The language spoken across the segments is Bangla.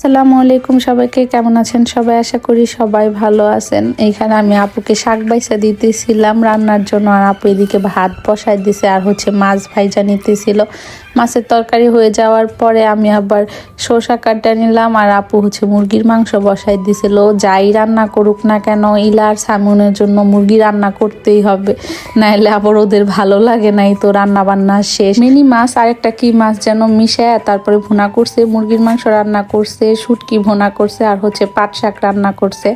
আসসালামু আলাইকুম, সবাইকে কেমন আছেন সবাই? আশা করি সবাই ভালো আছেন। এইখানে আমি আপুকে শাক বাইসা দিতেছিলাম রান্নার জন্য, আর আপু এদিকে ভাত বসাই দিছে আর মাছ ভাইজা নিতেছিল। মাছের তরকারি হয়ে যাওয়ার পরে আমি আবার শসা কাটা নিলাম, আর আপু মুরগির মাংস বসাই দিছিল। যাই রান্না করুক না কেন, ইলা আর সামুনের জন্য মুরগি রান্না করতেই হবে, নাহলে আবার ওদের ভালো লাগে নাই। তো রান্না বান্না শেষ। মিনি মাছ আর একটা কি মাছ যেন মিশায় তারপরে ভুনা করছে, মুরগির মাংস রান্না করছে, শুটকি ভুনা করছে, আর পাট শাক রান্না করছে।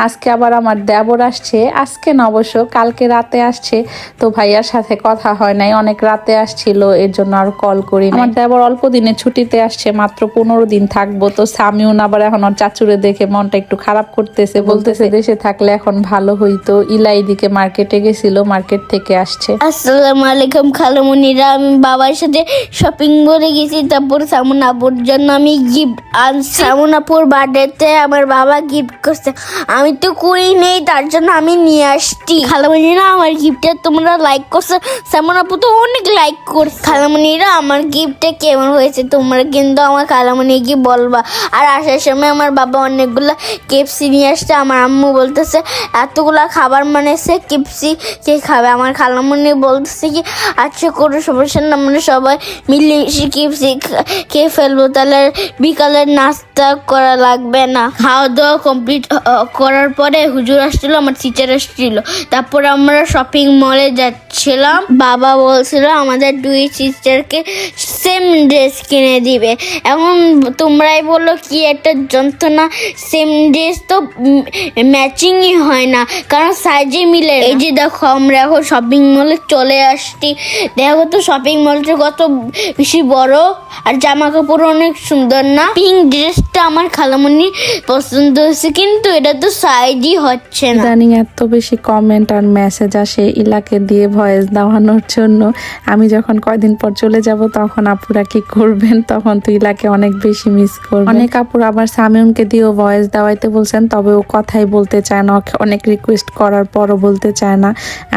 আজকে আবার আমার দেবর আসছে, আজকে না অবশ্য কালকে রাতে আসছে। তো ভাইয়ার সাথে কথা হয় নাই, অনেক রাতে আসছিল, এর জন্য আর কল করি না। আমার দেবর অল্প দিনে ছুটিতে আসছে, মাত্র 15 দিন থাকবো। তো সামিউন আবার এখন ওর চাচুরে দেখে মনটা একটু খারাপ করতেছে, বলতেছে দেশে থাকলে এখন ভালো হইতো। ইলাই দিকে মার্কেটে গেছিল, মার্কেট থেকে আসছে। আসসালামু আলাইকুম খালামুনিরা, আমি বাবার সাথে শপিং মলে গেছি, তারপর সামুন আপুর জন্য আমি গিফট আনছি। সামুন আপুর বার্থডেতে আমার বাবা গিফট করছে, আমি তো করি নেই, তার জন্য আমি নিয়ে আসছি। খালামুনিরা আমার গিফটটা তোমরা লাইক করছো, সামুন আপু তো অনেক লাইক করছে। খালামুনিরা আমার গিফটটা কেমন হয়েছে তোমরা কিন্তু আমার খালামুনিকে বলবা। আর আসার সময় আমার বাবা অনেকগুলো কেপসি নিয়ে আসছে। আমার আম্মু বলতেছে এতগুলা খাবার মানেছে, কেপসি কে খাবে? আমার খালামুনি বলতেছে কি আচ্ছা কোনো সমস্যা না, আমরা সবাই মিলে কেপসি খেয়ে ফেলবো, তাহলে বিকালের নাস্তা করা লাগবে না। খাওয়া দাওয়া কমপ্লিট করার পরে হুজুর আসছিল, আমার টিচার আসছিল, তারপর আমরা শপিং মলে যাচ্ছিলাম। বাবা বলছিল আমাদের দুই সিস্টারকে সেম ড্রেস কিনে দিবে। এখন তোমরাই বলো কি একটা যন্ত্রণা, সেম ড্রেস তো ম্যাচিংই হয় না, কারণ সাইজে মিলে। এই যে দেখো আমরা এখন শপিং মলে চলে আসছি, দেখো তো শপিং মলটা কত বেশি বড়, আর জামা কাপড় অনেক সুন্দর না? পিঙ্ক ড্রেসটা আমার খালামুনি পছন্দ হয়েছে, কিন্তু এটা তো সাইজই হচ্ছে না। ইদানিং এত বেশি কমেন্ট আর মেসেজ আসে ইলাকে দিয়ে ভয়েস দেওয়ানোর জন্য। আমি যখন কয়দিন পর চলে যাব তখন আপুরা কি করবেন? তখন তো ইলাকে অনেক বেশি মিস করবেন। অনেক আপুরা আবার সামিউনকে দিয়েও ভয়েস দেওয়াইতে বলছেন, তবে ও কথাই বলতে চায় না, অনেক রিকোয়েস্ট করার পরও বলতে চায় না।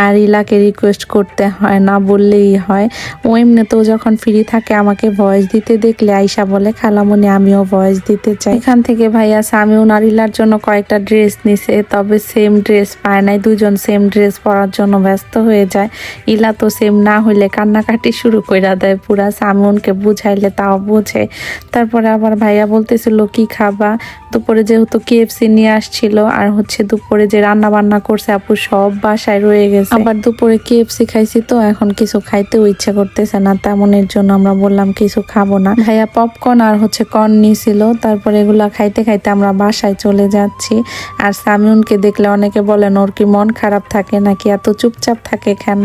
আর ইলাকে রিকোয়েস্ট করতে হয় না, বললেই হয়। ও এমনিতেও যখন ফ্রি থাকে আমাকে ভয়েস দিতে দেখলে আইসা বলে খালামুনি আমিও ভয়েস দিতে চাই। এখান থেকে ভাইয়া সামিউন আর ইলার জন্য কয়েকটা ড্রেস নিছে, তবে সেম ড্রেস পায় নাই। দুজন সেম ড্রেস পরার জন্য ব্যস্ত হয়ে যায়। ইলা তো সেম না হইলে কান্নাকাটি শুরু করে দেয় পুরা। সামিউনকে বুঝাইলে তাও বুঝে। তারপরে আবার ভাইয়া বলতেছিল কি খাবা? দুপুরে যেহেতু কেএফসি নিয়ে আসছিল, আর দুপুরে যে রান্না বান্না করছে আপু সব বাসায় রয়ে গেছে। আবার দুপুরে কেএফসি খাইছি, তো এখন কিছু খাইতেও ইচ্ছা করতেছে না তেমনের জন্য আমরা বললাম কিছু খাবো না। ভাইয়া পপকর্ন আর কর্ন নিয়েছিল, তারপরে এগুলা খাইতে খাইতে আমরা বাসায় চলে যাচ্ছি। আর সামিউনকে দেখলে অনেকে বলেন ওর কি মন খারাপ থাকে নাকি, এত চুপচাপ থাকে কেন?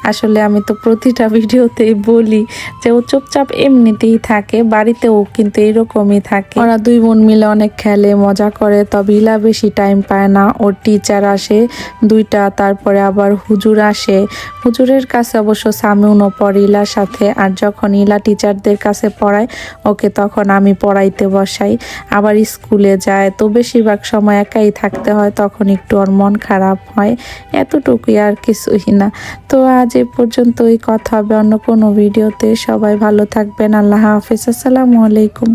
আসলে আমি তো প্রতিটা ভিডিওতেই বলি যে ও চুপচাপ এমনিতেই থাকে, বাড়িতেও কিন্তু এরকমই থাকে। ওরা দুই বোন মিলে অনেক খেলে মজা করে, তবে ইলা বেশি টাইম পায় না। ওর টিচার আসে দুইটা, তারপরে আবার হুজুর আসে। হুজুরের কাছে অবশ্য সামিউনও পড়ে ইলার সাথে, আর যখন ইলা টিচারদের কাছে পড়ায় ওকে তখন আমি পড়াইতে বসাই। আবার স্কুলে যায়, তো বেশিরভাগ সময় একাই থাকতে হয়, তখন একটু ওর মন খারাপ হয়, এতটুকুই আর কিছুই না। তো আজ এ পর্যন্তই, কথা হবে অন্য কোনো ভিডিওতে। সবাই ভালো থাকবেন, আল্লাহ হাফেজ, আসসালামু আলাইকুম।